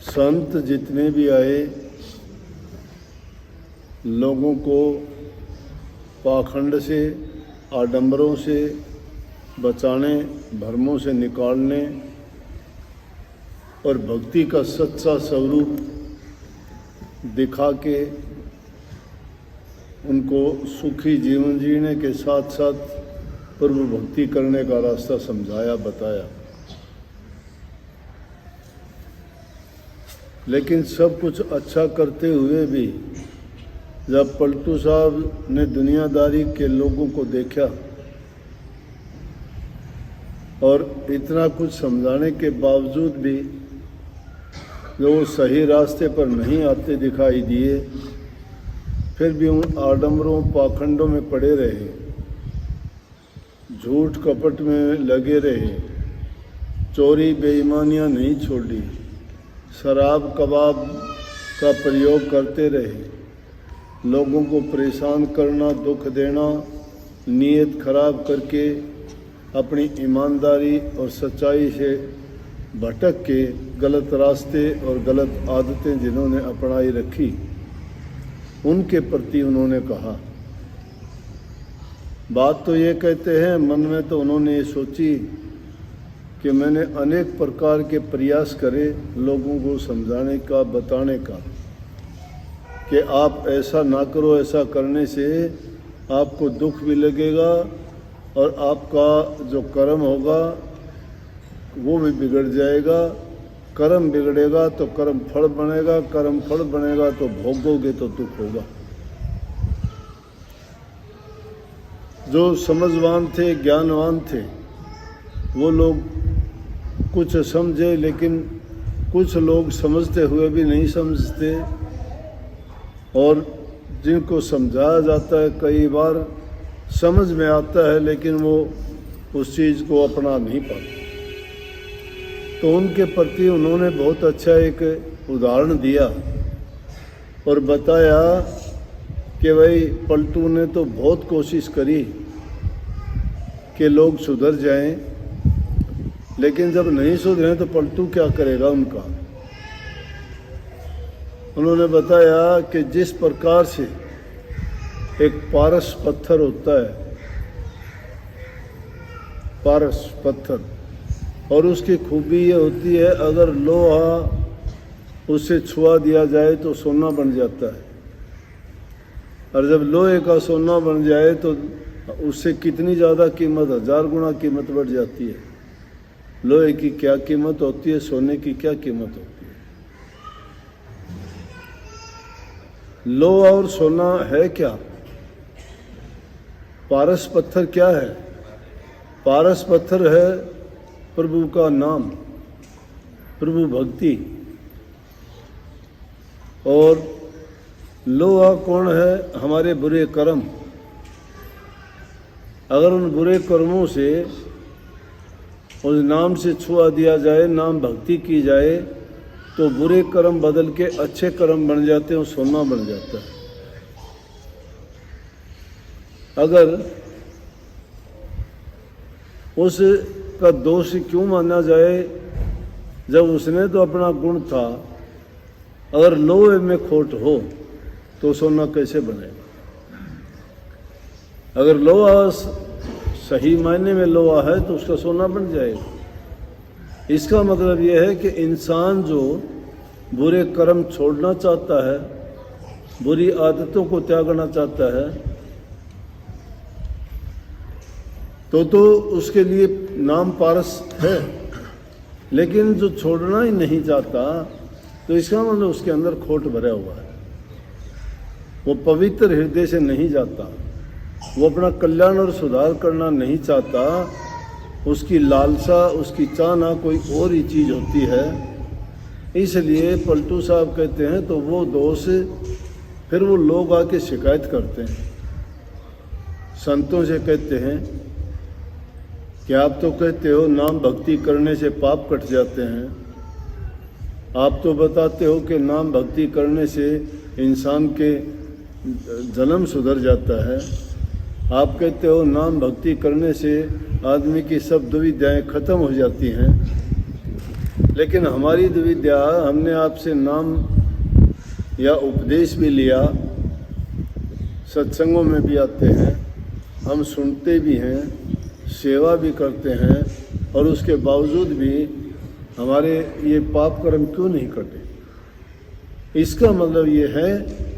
संत जितने भी आए लोगों को पाखंड से, आडंबरों से बचाने, भ्रमों से निकालने और भक्ति का सच्चा स्वरूप दिखा के उनको सुखी जीवन जीने के साथ साथ प्रभु भक्ति करने का रास्ता समझाया, बताया। लेकिन सब कुछ अच्छा करते हुए भी जब पलटू साहब ने दुनियादारी के लोगों को देखा और इतना कुछ समझाने के बावजूद भी जो वो सही रास्ते पर नहीं आते दिखाई दिए, फिर भी उन आडंबरों पाखंडों में पड़े रहे, झूठ कपट में लगे रहे, चोरी बेईमानियां नहीं छोड़ी, शराब कबाब का प्रयोग करते रहे, लोगों को परेशान करना, दुख देना, नीयत खराब करके अपनी ईमानदारी और सच्चाई से भटक के गलत रास्ते और गलत आदतें जिन्होंने अपनाई रखी, उनके प्रति उन्होंने कहा। बात तो ये कहते हैं, मन में तो उन्होंने ये सोची कि मैंने अनेक प्रकार के प्रयास करे लोगों को समझाने का, बताने का कि आप ऐसा ना करो, ऐसा करने से आपको दुख भी लगेगा और आपका जो कर्म होगा वो भी बिगड़ जाएगा। कर्म बिगड़ेगा तो कर्म फल बनेगा, कर्म फल बनेगा तो भोगोगे तो दुख होगा। जो समझवान थे, ज्ञानवान थे, वो लोग कुछ समझे, लेकिन कुछ लोग समझते हुए भी नहीं समझते और जिनको समझाया जाता है कई बार समझ में आता है लेकिन वो उस चीज़ को अपना नहीं पाते। तो उनके प्रति उन्होंने बहुत अच्छा एक उदाहरण दिया और बताया कि भाई पलटू ने तो बहुत कोशिश करी कि लोग सुधर जाएं, लेकिन जब नहीं सुधरे तो पलटू क्या करेगा उनका। उन्होंने बताया कि जिस प्रकार से एक पारस पत्थर होता है, पारस पत्थर, और उसकी खूबी ये होती है अगर लोहा उससे छुआ दिया जाए तो सोना बन जाता है, और जब लोहे का सोना बन जाए तो उससे कितनी ज़्यादा कीमत, 1000 गुना कीमत बढ़ जाती है। लोहे की क्या कीमत होती है, सोने की क्या कीमत होती है। लोहा और सोना है क्या? पारस पत्थर क्या है? पारस पत्थर है प्रभु का नाम, प्रभु भक्ति। और लोहा कौन है? हमारे बुरे कर्म। अगर उन बुरे कर्मों से उस नाम से छुआ दिया जाए, नाम भक्ति की जाए, तो बुरे कर्म बदल के अच्छे कर्म बन जाते हैं, सोना बन जाता है। अगर उसका दोष क्यों माना जाए जब उसने तो अपना गुण था। अगर लोहे में खोट हो तो सोना कैसे बनेगा? अगर लोहा सही मायने में लोहा है तो उसका सोना बन जाएगा। इसका मतलब यह है कि इंसान जो बुरे कर्म छोड़ना चाहता है, बुरी आदतों को त्यागना चाहता है, तो उसके लिए नाम पारस है। लेकिन जो छोड़ना ही नहीं चाहता तो इसका मतलब उसके अंदर खोट भरा हुआ है, वो पवित्र हृदय से नहीं जाता, वो अपना कल्याण और सुधार करना नहीं चाहता, उसकी लालसा, उसकी चाहना कोई और ही चीज़ होती है। इसलिए पलटू साहब कहते हैं तो वो दोष फिर वो लोग आके शिकायत करते हैं, संतों से कहते हैं कि आप तो कहते हो नाम भक्ति करने से पाप कट जाते हैं, आप तो बताते हो कि नाम भक्ति करने से इंसान के जन्म सुधर जाता है, आप कहते हो नाम भक्ति करने से आदमी की सब दुविधाएं खत्म हो जाती हैं, लेकिन हमारी विद्या, हमने आपसे नाम या उपदेश भी लिया, सत्संगों में भी आते हैं, हम सुनते भी हैं, सेवा भी करते हैं, और उसके बावजूद भी हमारे ये पाप कर्म क्यों नहीं कटे? इसका मतलब ये है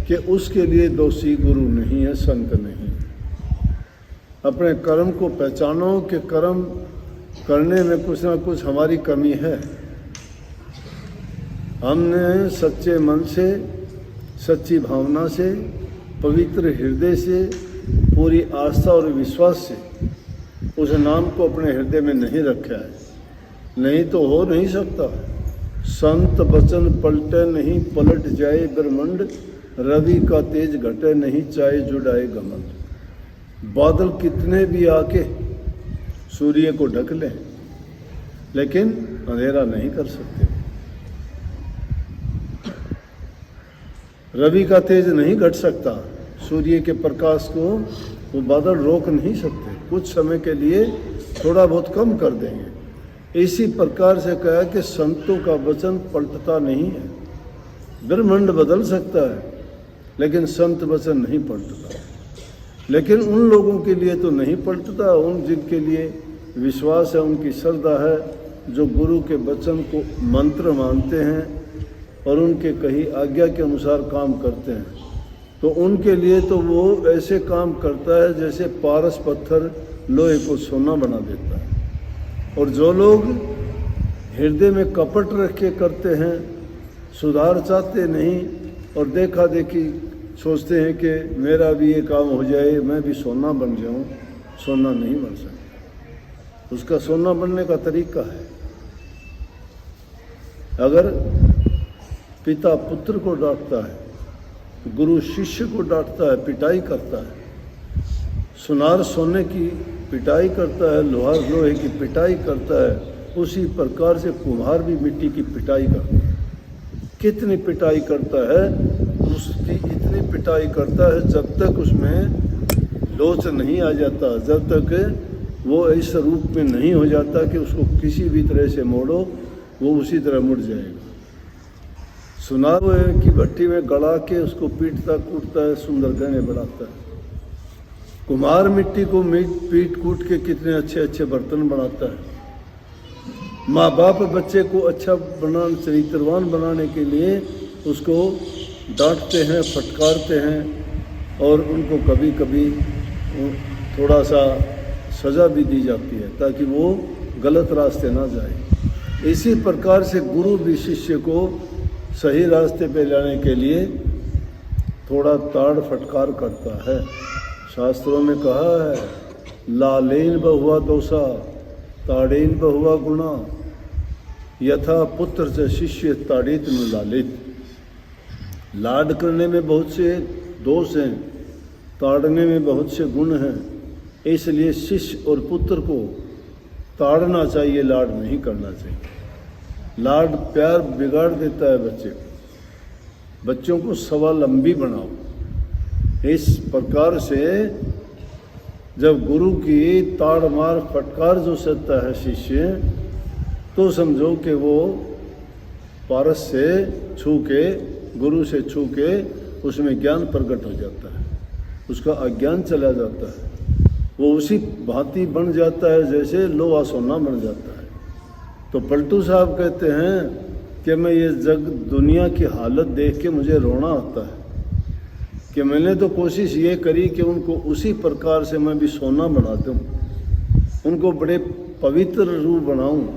कि उसके लिए दोषी गुरु नहीं है, संत नहीं। अपने कर्म को पहचानो कि कर्म करने में कुछ ना कुछ हमारी कमी है। हमने सच्चे मन से, सच्ची भावना से, पवित्र हृदय से, पूरी आस्था और विश्वास से उस नाम को अपने हृदय में नहीं रखा है, नहीं तो हो नहीं सकता। संत वचन पलटे नहीं, पलट जाए ब्रह्मंड, रवि का तेज घटे नहीं, चाहे जुड़ाए घमंड। बादल कितने भी आके सूर्य को ढक लें, लेकिन अंधेरा नहीं कर सकते। रवि का तेज नहीं घट सकता, सूर्य के प्रकाश को वो बादल रोक नहीं सकते, कुछ समय के लिए थोड़ा बहुत कम कर देंगे। इसी प्रकार से कहा कि संतों का वचन पलटता नहीं है। ब्रह्मांड बदल सकता है, लेकिन संत वचन नहीं पलटता। लेकिन उन लोगों के लिए तो नहीं पलटता, उन जिनके लिए विश्वास है, उनकी श्रद्धा है, जो गुरु के वचन को मंत्र मानते हैं और उनके कही आज्ञा के अनुसार काम करते हैं, तो उनके लिए तो वो ऐसे काम करता है जैसे पारस पत्थर लोहे को सोना बना देता है। और जो लोग हृदय में कपट रख के करते हैं, सुधार चाहते नहीं और देखा देखी सोचते हैं कि मेरा भी ये काम हो जाए, मैं भी सोना बन जाऊं, सोना नहीं बन सकता। उसका सोना बनने का तरीका है। अगर पिता पुत्र को डांटता है, गुरु शिष्य को डांटता है, पिटाई करता है, सुनार सोने की पिटाई करता है, लोहार लोहे की पिटाई करता है, उसी प्रकार से कुम्हार भी मिट्टी की पिटाई करता है। कितनी पिटाई करता है? उसकी इतनी पिटाई करता है जब तक उसमें लोच नहीं आ जाता, जब तक वो इस रूप में नहीं हो जाता कि उसको किसी भी तरह से मोड़ो वो उसी तरह मुड़ जाएगा। सुनार की भट्टी में गड़ा के उसको पीटता कूटता है, सुंदर गहने बनाता है। कुम्हार मिट्टी को पीट कूट के कितने अच्छे अच्छे बर्तन बनाता है। माँ बाप बच्चे को अच्छा चरित्रवान बनाने के लिए उसको डांटते हैं, फटकारते हैं और उनको कभी कभी थोड़ा सा सज़ा भी दी जाती है ताकि वो गलत रास्ते ना जाए। इसी प्रकार से गुरु भी शिष्य को सही रास्ते पे लाने के लिए थोड़ा ताड़ फटकार करता है। शास्त्रों में कहा है, लालेन बहुआ दोषा ताड़ेन बहुआ गुणा, यथा पुत्र से शिष्य ताड़ित में लालित। लाड करने में बहुत से दोष हैं, ताड़ने में बहुत से गुण हैं, इसलिए शिष्य और पुत्र को ताड़ना चाहिए, लाड नहीं करना चाहिए। लाड प्यार बिगाड़ देता है बच्चे को। बच्चों को स्वावलंबी बनाओ। इस प्रकार से जब गुरु की ताड़ मार फटकार जो सकता है शिष्य, तो समझो कि वो पारस से छू के, गुरु से छू के उसमें ज्ञान प्रकट हो जाता है, उसका अज्ञान चला जाता है, वो उसी भांति बन जाता है जैसे लोहा सोना बन जाता है। तो पलटू साहब कहते हैं कि मैं ये दुनिया की हालत देख के मुझे रोना आता है कि मैंने तो कोशिश ये करी कि उनको उसी प्रकार से मैं भी सोना बना दूँ, उनको बड़े पवित्र रूप बनाऊँ,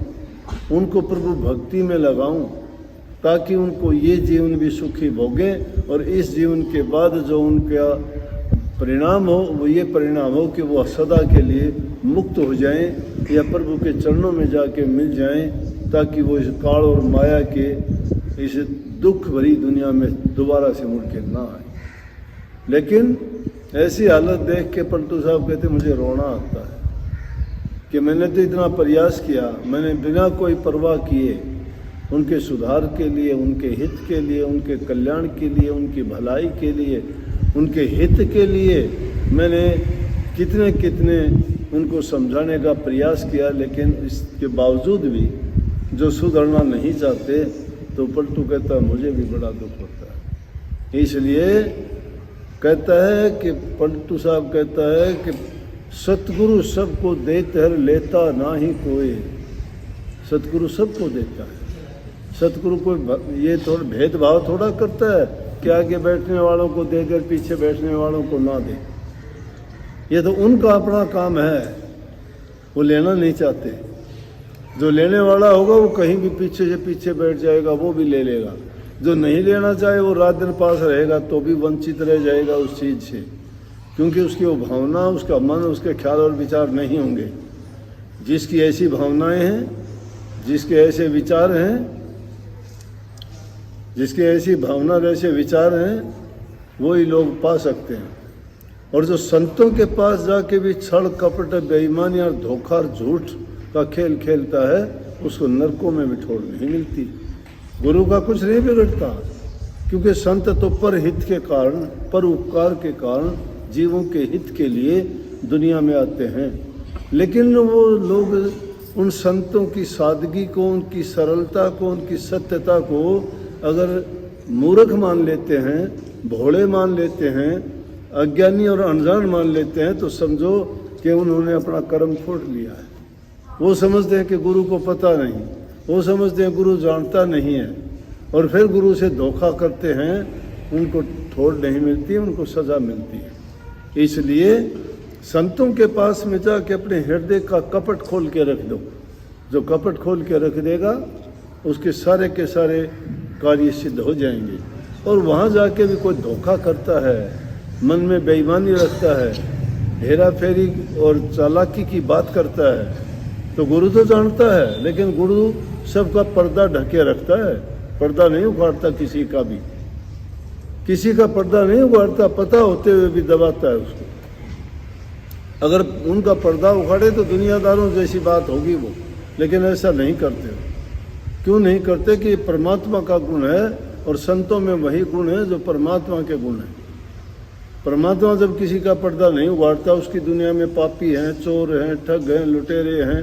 उनको प्रभु भक्ति में लगाऊँ, ताकि उनको ये जीवन भी सुखी भोगें और इस जीवन के बाद जो उनका परिणाम हो वो ये परिणाम हो कि वो सदा के लिए मुक्त हो जाएं या प्रभु के चरणों में जाके मिल जाएं, ताकि वो इस काल और माया के इस दुख भरी दुनिया में दोबारा से मुड़ के ना आए। लेकिन ऐसी हालत देख के पलटू साहब कहते मुझे रोना आता है कि मैंने तो इतना प्रयास किया, मैंने बिना कोई परवाह किए उनके सुधार के लिए, उनके हित के लिए, उनके कल्याण के लिए, उनकी भलाई के लिए, उनके हित के लिए मैंने कितने उनको समझाने का प्रयास किया, लेकिन इसके बावजूद भी जो सुधरना नहीं चाहते, तो पलटू कहता है मुझे भी बड़ा दुख होता है। इसलिए कहता है कि पलटू साहब कहता है कि सतगुरु सबको देते हर लेता ना ही कोई। सतगुरु सबको देता है। सतगुरु कोई ये थोड़ा भेदभाव थोड़ा करता है कि आगे बैठने वालों को देकर पीछे बैठने वालों को ना दे। ये तो उनका अपना काम है, वो लेना नहीं चाहते। जो लेने वाला होगा वो कहीं भी पीछे से पीछे बैठ जाएगा, वो भी ले लेगा। जो नहीं लेना चाहे वो रात दिन पास रहेगा तो भी वंचित रह जाएगा उस चीज़ से, क्योंकि उसकी वो भावना, उसका मन, उसके ख्याल और विचार नहीं होंगे। जिसकी ऐसी भावनाएं हैं, जिसके ऐसे विचार हैं, जिसके ऐसी भावना जैसे विचार हैं, वही लोग पा सकते हैं। और जो संतों के पास जाके भी छल कपट बेईमानी और धोखा और झूठ का खेल खेलता है, उसको नरकों में भी ठोर नहीं मिलती। गुरु का कुछ नहीं बिगड़ता, क्योंकि संत तो पर हित के कारण, पर उपकार के कारण, जीवों के हित के लिए दुनिया में आते हैं। लेकिन वो लोग उन संतों की सादगी को, उनकी सरलता को, उनकी सत्यता को अगर मूर्ख मान लेते हैं, भोले मान लेते हैं, अज्ञानी और अनजान मान लेते हैं, तो समझो कि उन्होंने अपना कर्म फोड़ लिया है। वो समझते हैं कि गुरु को पता नहीं, वो समझते हैं गुरु जानता नहीं है, और फिर गुरु से धोखा करते हैं। उनको ठोड़ नहीं मिलती, उनको सज़ा मिलती है। इसलिए संतों के पास में जाके अपने हृदय का कपट खोल के रख दो। जो कपट खोल के रख देगा उसके सारे के सारे कार्य सिद्ध हो जाएंगे। और वहाँ जाके भी कोई धोखा करता है, मन में बेईमानी रखता है, हेरा फेरी और चालाकी की बात करता है, तो गुरु तो जानता है, लेकिन गुरु सबका पर्दा ढके रखता है। पर्दा नहीं उखाड़ता किसी का भी, किसी का पर्दा नहीं उखाड़ता, पता होते हुए भी दबाता है उसको। अगर उनका पर्दा उखाड़े तो दुनियादारों जैसी बात होगी वो, लेकिन ऐसा नहीं करते। क्यों नहीं करते? कि परमात्मा का गुण है, और संतों में वही गुण है जो परमात्मा के गुण है। परमात्मा जब किसी का पर्दा नहीं उगाड़ता, उसकी दुनिया में पापी हैं, चोर हैं, ठग हैं, लुटेरे हैं,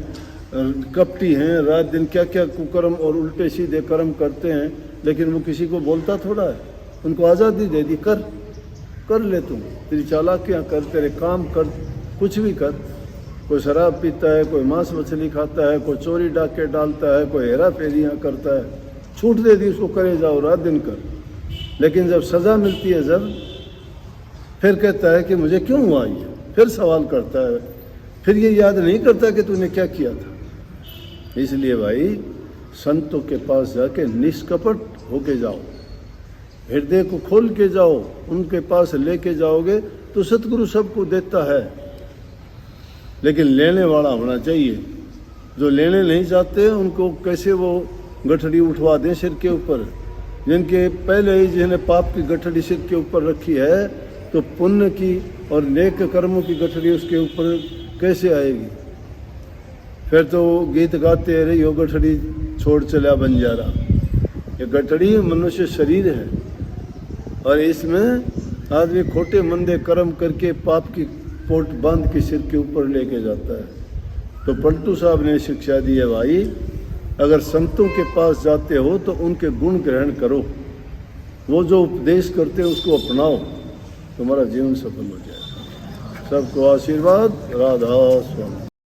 कपटी हैं, रात दिन क्या क्या कुकर्म और उल्टे सीधे कर्म करते हैं, लेकिन वो किसी को बोलता थोड़ा है। उनको आज़ादी दे दी, कर ले, तुम तेरी चालाकियाँ कर, तेरे काम कर, कुछ भी कर। कोई शराब पीता है, कोई मांस मछली खाता है, कोई चोरी डाके डालता है, कोई हेरा फेरियाँ करता है, छूट दे दी उसको, करे जाओ, रात दिन कर। लेकिन जब सज़ा मिलती है, जब फिर कहता है कि मुझे क्यों हुआ ये, फिर सवाल करता है, फिर ये याद नहीं करता कि तूने क्या किया था। इसलिए भाई संतों के पास जाके निष्कपट होके जाओ, हृदय को खोल के जाओ, उनके पास लेके जाओगे तो सतगुरु सबको देता है, लेकिन लेने वाला होना चाहिए। जो लेने नहीं चाहते उनको कैसे वो गठड़ी उठवा दें सिर के ऊपर। जिनके पहले ही जिन्हें पाप की गठड़ी सिर के ऊपर रखी है, तो पुण्य की और नेक कर्मों की गठड़ी उसके ऊपर कैसे आएगी? फिर तो गीत गाते रही हो, गठड़ी छोड़ चला बंजारा। ये गठड़ी मनुष्य शरीर है, और इसमें आदमी खोटे मंदे कर्म करके पाप की पोट बांध के सिर के ऊपर लेके जाता है। तो पलटू साहब ने शिक्षा दी है, भाई अगर संतों के पास जाते हो तो उनके गुण ग्रहण करो, वो जो उपदेश करते हैं उसको अपनाओ, तुम्हारा जीवन सफल हो जाएगा। सबको आशीर्वाद। राधा स्वामी।